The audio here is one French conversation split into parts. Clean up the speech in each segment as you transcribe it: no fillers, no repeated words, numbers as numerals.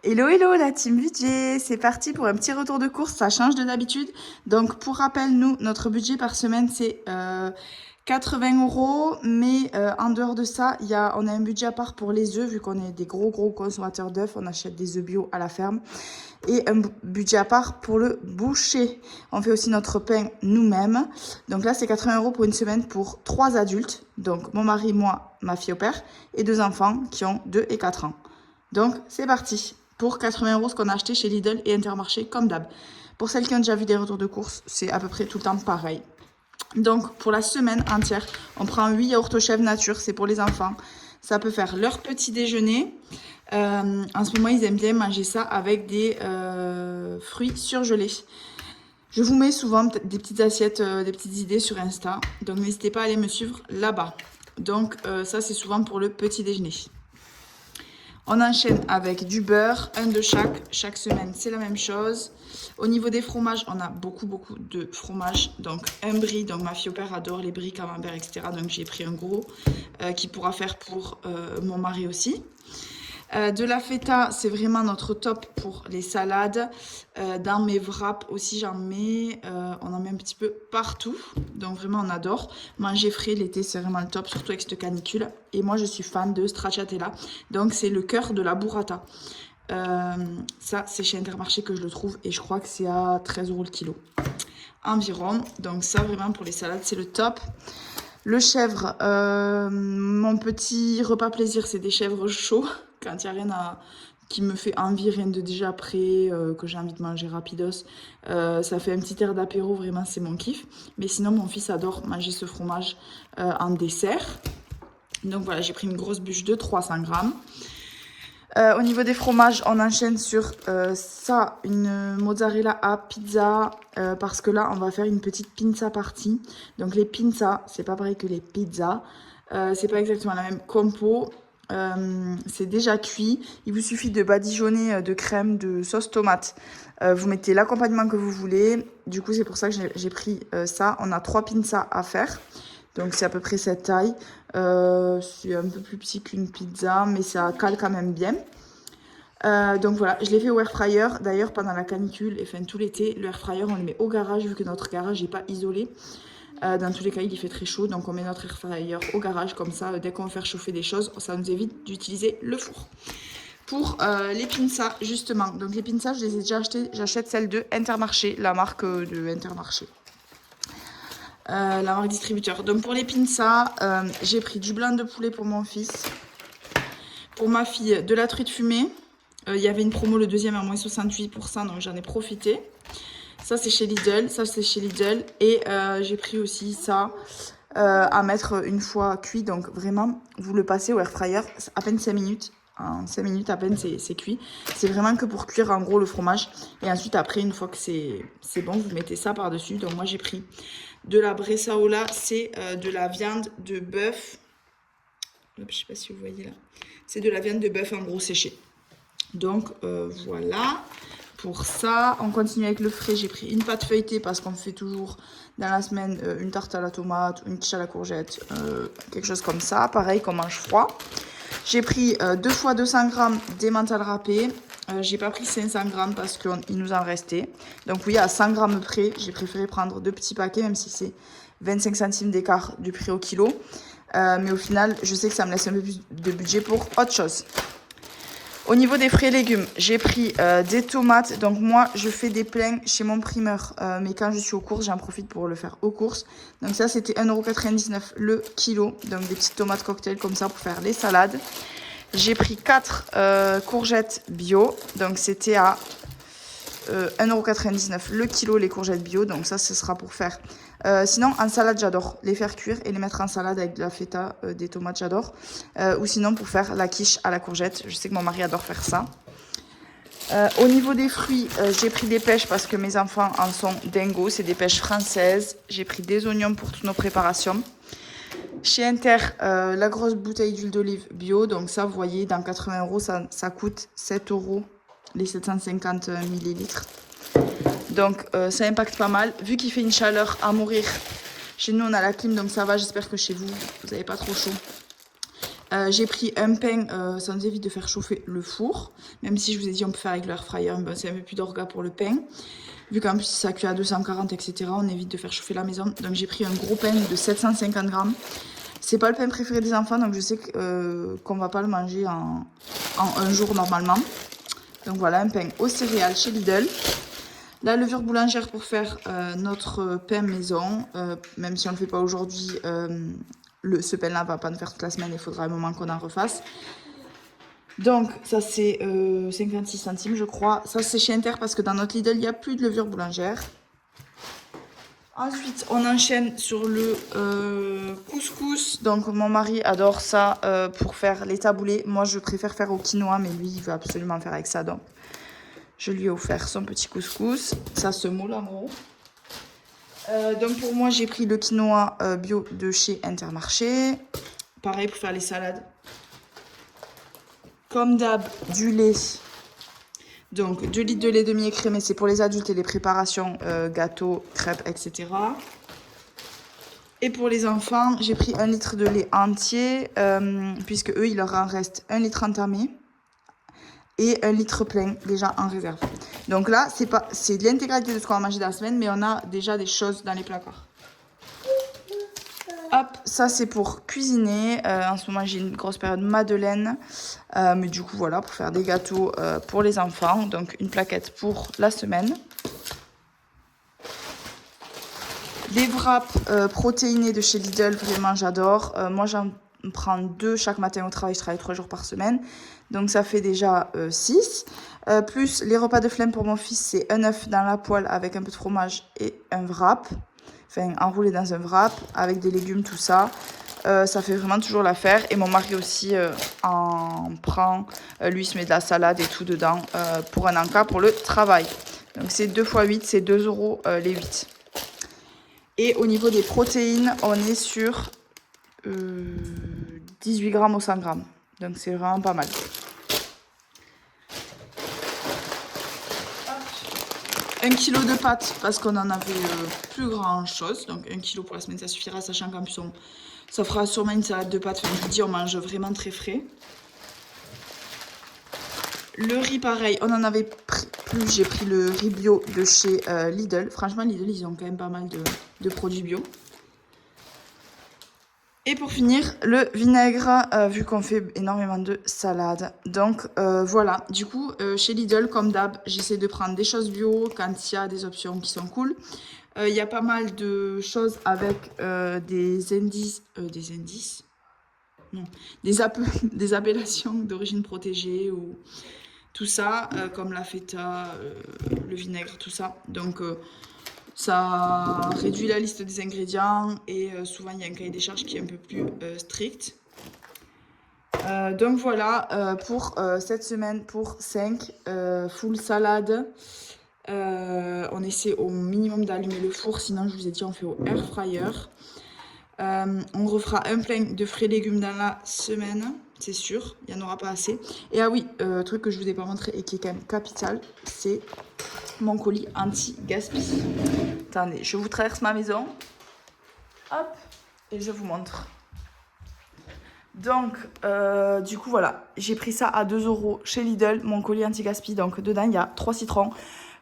Hello hello la team budget, c'est parti pour un petit retour de course, ça change de d'habitude. Donc pour rappel, nous, notre budget par semaine c'est 80 euros, mais en dehors de ça, on a un budget à part pour les œufs, vu qu'on est des gros consommateurs d'œufs, on achète des œufs bio à la ferme. Et un budget à part pour le boucher. On fait aussi notre pain nous-mêmes. Donc là, c'est 80 euros pour une semaine pour 3 adultes. Donc mon mari, moi, ma fille au père, et 2 enfants qui ont 2 et 4 ans. Donc c'est parti pour 80 euros ce qu'on a acheté chez Lidl et Intermarché comme d'hab. Pour celles qui ont déjà vu des retours de course, c'est à peu près tout le temps pareil. Donc pour la semaine entière, on prend 8 yaourts au chèvre nature, c'est pour les enfants. Ça peut faire leur petit déjeuner. En ce moment, ils aiment bien manger ça avec des fruits surgelés. Je vous mets souvent des petites assiettes, des petites idées sur Insta. Donc n'hésitez pas à aller me suivre là-bas. Donc ça, c'est souvent pour le petit déjeuner. On enchaîne avec du beurre, un de chaque semaine, c'est la même chose. Au niveau des fromages, on a beaucoup de fromages. Donc un brie, donc ma fille au père adore les brie, camembert, etc. Donc j'ai pris un gros qui pourra faire pour mon mari aussi. De la feta, c'est vraiment notre top pour les salades. Dans mes wraps aussi, j'en mets. On en met un petit peu partout. Donc vraiment, on adore. Manger frais l'été, c'est vraiment le top, surtout avec cette canicule. Et moi, je suis fan de stracciatella. Donc c'est le cœur de la burrata. Ça, c'est chez Intermarché que je le trouve. Et je crois que c'est à 13 euros le kilo environ. Donc ça, vraiment, pour les salades, c'est le top. Le chèvre, mon petit repas plaisir, c'est des chèvres chauds. Quand il n'y a rien qui me fait envie, rien de déjà prêt, que j'ai envie de manger rapidos. Ça fait un petit air d'apéro, vraiment, c'est mon kiff. Mais sinon, mon fils adore manger ce fromage en dessert. Donc voilà, j'ai pris une grosse bûche de 300 grammes. Au niveau des fromages, on enchaîne sur ça, une mozzarella à pizza, parce que là, on va faire une petite pinza partie. Donc les pizzas, c'est pas pareil que les pizzas. C'est pas exactement la même compo. C'est déjà cuit. Il vous suffit de badigeonner de crème, de sauce tomate. Vous mettez l'accompagnement que vous voulez. Du coup, c'est pour ça que j'ai pris ça. On a 3 pizzas à faire. Donc c'est à peu près cette taille. C'est un peu plus petit qu'une pizza, mais ça cale quand même bien. Donc voilà, je l'ai fait au air fryer. D'ailleurs, pendant la canicule et fin tout l'été, le air fryer, on le met au garage vu que notre garage n'est pas isolé. Dans tous les cas, il fait très chaud, donc on met notre air fryer au garage. Comme ça, dès qu'on veut faire chauffer des choses, ça nous évite d'utiliser le four. Pour les pinzas, justement. Donc les pinzas, je les ai déjà achetées. J'achète celle de Intermarché, la marque de Intermarché. La marque distributeur. Donc pour les pinzas, j'ai pris du blanc de poulet pour mon fils. Pour ma fille, de la truite fumée. Il y avait une promo, le deuxième à moins 68%, donc j'en ai profité. Ça c'est chez Lidl, Et j'ai pris aussi ça à mettre une fois cuit. Donc vraiment, vous le passez au air fryer, à peine 5 minutes. En 5 minutes à peine c'est cuit. C'est vraiment que pour cuire en gros le fromage. Et ensuite après, une fois que c'est bon, vous mettez ça par-dessus. Donc moi j'ai pris de la bressaola, c'est de la viande de bœuf. Je sais pas si vous voyez là. C'est de la viande de bœuf en gros séchée. Donc voilà pour ça. On continue avec le frais. J'ai pris une pâte feuilletée parce qu'on fait toujours dans la semaine une tarte à la tomate, une quiche à la courgette, quelque chose comme ça. Pareil qu'on mange froid. J'ai pris 2 fois 200 grammes d'émental râpé. J'ai pas pris 500 grammes parce qu'il nous en restait. Donc oui, à 100 grammes près, j'ai préféré prendre 2 petits paquets, même si c'est 25 centimes d'écart du prix au kilo. Mais au final, je sais que ça me laisse un peu plus de budget pour autre chose. Au niveau des frais et légumes, j'ai pris des tomates. Donc moi, je fais des pleins chez mon primeur. Mais quand je suis aux courses, j'en profite pour le faire aux courses. Donc ça, c'était 1,99 € le kilo. Donc des petites tomates cocktail comme ça pour faire les salades. J'ai pris 4 courgettes bio. Donc c'était à 1,99 € le kilo les courgettes bio. Donc ça, ce sera pour faire... sinon, en salade, j'adore les faire cuire et les mettre en salade avec de la feta, des tomates, j'adore. Ou sinon, pour faire la quiche à la courgette. Je sais que mon mari adore faire ça. Au niveau des fruits, j'ai pris des pêches parce que mes enfants en sont dingos. C'est des pêches françaises. J'ai pris des oignons pour toutes nos préparations. Chez Inter, la grosse bouteille d'huile d'olive bio. Donc ça, vous voyez, dans 80 €, ça coûte 7 € les 750 millilitres. Donc ça impacte pas mal. Vu qu'il fait une chaleur à mourir, chez nous on a la clim donc ça va. J'espère que chez vous, vous n'avez pas trop chaud. J'ai pris un pain, ça nous évite de faire chauffer le four. Même si je vous ai dit on peut faire avec l'air fryer, ben, c'est un peu plus d'orga pour le pain. Vu qu'en plus ça cuit à 240, etc. On évite de faire chauffer la maison. Donc j'ai pris un gros pain de 750 grammes. C'est pas le pain préféré des enfants, donc je sais qu'on va pas le manger en un jour normalement. Donc voilà, un pain aux céréales chez Lidl. La levure boulangère pour faire notre pain maison. Même si on ne le fait pas aujourd'hui, ce pain-là va pas nous faire toute la semaine. Il faudra un moment qu'on en refasse. Donc ça c'est 56 centimes je crois. Ça c'est chez Inter parce que dans notre Lidl, il n'y a plus de levure boulangère. Ensuite, on enchaîne sur le couscous. Donc, mon mari adore ça pour faire les taboulés. Moi, je préfère faire au quinoa, mais lui, il veut absolument faire avec ça. Donc, je lui ai offert son petit couscous. Ça se moule en gros. Donc, pour moi, j'ai pris le quinoa bio de chez Intermarché. Pareil pour faire les salades. Comme d'hab, du lait. Donc, 2 litres de lait demi-écrémé, c'est pour les adultes et les préparations gâteaux, crêpes, etc. Et pour les enfants, j'ai pris 1 litre de lait entier, puisque eux, il leur en reste 1 litre entamé et 1 litre plein déjà en réserve. Donc là, c'est de l'intégralité de ce qu'on va manger dans la semaine, mais on a déjà des choses dans les placards. Hop, ça c'est pour cuisiner. En ce moment, j'ai une grosse période madeleine. Mais du coup, voilà, pour faire des gâteaux pour les enfants. Donc, une plaquette pour la semaine. Des wraps protéinés de chez Lidl, vraiment j'adore. Moi, j'en prends 2 chaque matin au travail. Je travaille 3 jours par semaine. Donc, ça fait déjà 6. Plus les repas de flemme pour mon fils, c'est un œuf dans la poêle avec un peu de fromage et un wrap. Enfin, enroulé dans un wrap avec des légumes, tout ça. Ça fait vraiment toujours l'affaire. Et mon mari aussi en prend. Lui, il se met de la salade et tout dedans pour un encas pour le travail. Donc, c'est 2 x 8, c'est 2 € les 8. Et au niveau des protéines, on est sur 18 grammes au 100 grammes. Donc, c'est vraiment pas mal. 1 kg de pâtes parce qu'on en avait plus grand chose. Donc 1 kg pour la semaine, ça suffira, sachant qu'en plus, ça fera sûrement une salade de pâtes. Enfin, je vous dis, on mange vraiment très frais. Le riz, pareil, on en avait plus. J'ai pris le riz bio de chez Lidl. Franchement, Lidl, ils ont quand même pas mal de produits bio. Et pour finir, le vinaigre, vu qu'on fait énormément de salades. Donc voilà, du coup, chez Lidl, comme d'hab, j'essaie de prendre des choses bio quand il y a des options qui sont cool. Il y a pas mal de choses avec des indices... Non, des appellations d'origine protégée ou tout ça, comme la feta, le vinaigre, tout ça. Donc... ça réduit la liste des ingrédients et souvent il y a un cahier des charges qui est un peu plus strict. Donc voilà pour cette semaine pour 5 full salade. On essaie au minimum d'allumer le four, sinon je vous ai dit on fait au air fryer. On refera un plein de frais légumes dans la semaine, c'est sûr, il n'y en aura pas assez. Et ah oui, truc que je vous ai pas montré et qui est quand même capital, c'est mon colis anti-gaspi. Attendez, je vous traverse ma maison. Hop, et je vous montre. Donc, du coup, voilà. J'ai pris ça à 2 € chez Lidl, mon colis anti-gaspi. Donc, dedans, il y a 3 citrons.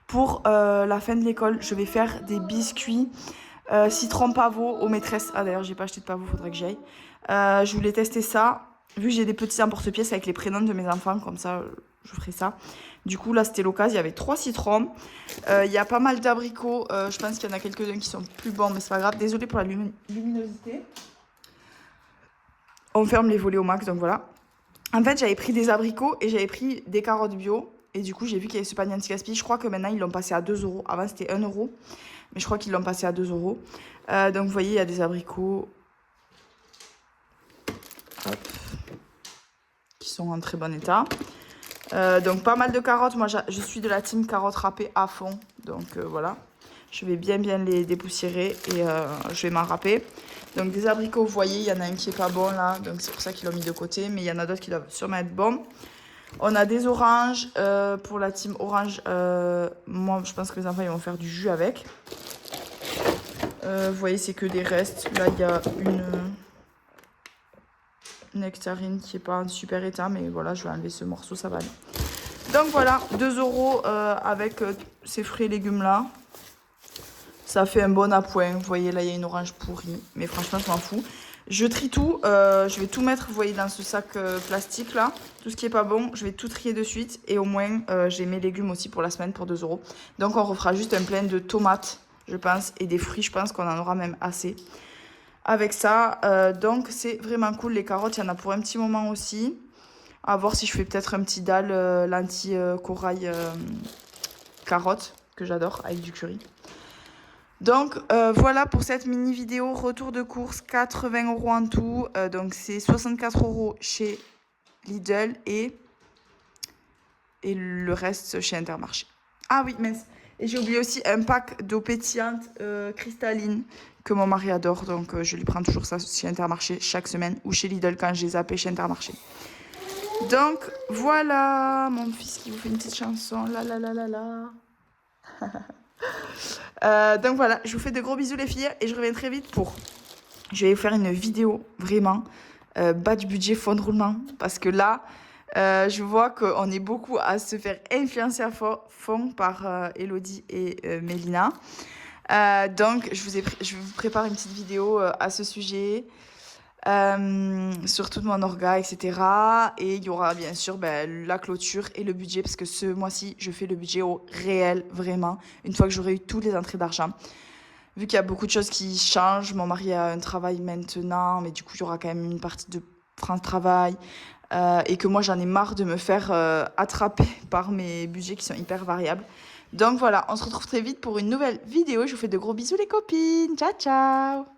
Pour la fin de l'école, je vais faire des biscuits citron pavot aux maîtresses. Ah, d'ailleurs, j'ai pas acheté de pavot, faudrait que j'y aille. Je voulais tester ça. Vu que j'ai des petits emporte-pièces avec les prénoms de mes enfants, comme ça, je ferai ça. Du coup, là, c'était l'occasion. Il y avait 3 citrons. Il y a pas mal d'abricots. Je pense qu'il y en a quelques-uns qui sont plus bons, mais c'est pas grave. Désolée pour la luminosité. On ferme les volets au max, donc voilà. En fait, j'avais pris des abricots et j'avais pris des carottes bio. Et du coup, j'ai vu qu'il y avait ce panier anti-gaspi. Je crois que maintenant, ils l'ont passé à 2 €. Avant, c'était 1 €. Mais je crois qu'ils l'ont passé à 2 €. Donc, vous voyez, il y a des abricots. Hop. Qui sont en très bon état. Donc pas mal de carottes. Moi je suis de la team carottes râpées à fond. Donc voilà. Je vais bien les dépoussiérer et je vais m'en râper. Donc des abricots, vous voyez, il y en a un qui est pas bon là. Donc c'est pour ça qu'ils l'ont mis de côté. Mais il y en a d'autres qui doivent sûrement être bons. On a des oranges. Pour la team orange, moi je pense que les enfants ils vont faire du jus avec. Vous voyez, c'est que des restes. Là il y a nectarine qui est pas en super état, mais voilà, je vais enlever ce morceau, ça va aller. Donc voilà, 2 € avec ces fruits et légumes là. Ça fait un bon appoint. Vous voyez, là, il y a une orange pourrie. Mais franchement, je m'en fous. Je trie tout. Je vais tout mettre, vous voyez, dans ce sac plastique, là. Tout ce qui est pas bon, je vais tout trier de suite. Et au moins, j'ai mes légumes aussi pour la semaine pour 2 €. Donc, on refera juste un plein de tomates, je pense. Et des fruits, je pense qu'on en aura même assez. Avec ça, donc, c'est vraiment cool. Les carottes, il y en a pour un petit moment aussi. À voir si je fais peut-être un petit dalle lentilles corail carottes, que j'adore, avec du curry. Donc voilà pour cette mini vidéo retour de course, 80 € en tout, donc c'est 64 € chez Lidl et le reste chez Intermarché. Ah oui, mince, et j'ai oublié aussi un pack d'eau pétillante cristalline que mon mari adore, donc je lui prends toujours ça chez Intermarché chaque semaine ou chez Lidl quand je les appelle chez Intermarché. Donc voilà, mon fils qui vous fait une petite chanson, la la la la la. Donc voilà, je vous fais de gros bisous les filles et je reviens très vite pour... Je vais vous faire une vidéo vraiment bas du budget, fond de roulement. Parce que là, je vois qu'on est beaucoup à se faire influencer à fond par Elodie et Mélina. Donc je vous prépare une petite vidéo à ce sujet. Sur tout mon orga, etc. Et il y aura bien sûr la clôture et le budget, parce que ce mois-ci, je fais le budget au réel, vraiment, une fois que j'aurai eu toutes les entrées d'argent. Vu qu'il y a beaucoup de choses qui changent, mon mari a un travail maintenant, mais du coup, il y aura quand même une partie de France Travail, et que moi, j'en ai marre de me faire attraper par mes budgets qui sont hyper variables. Donc voilà, on se retrouve très vite pour une nouvelle vidéo. Je vous fais de gros bisous les copines. Ciao, ciao!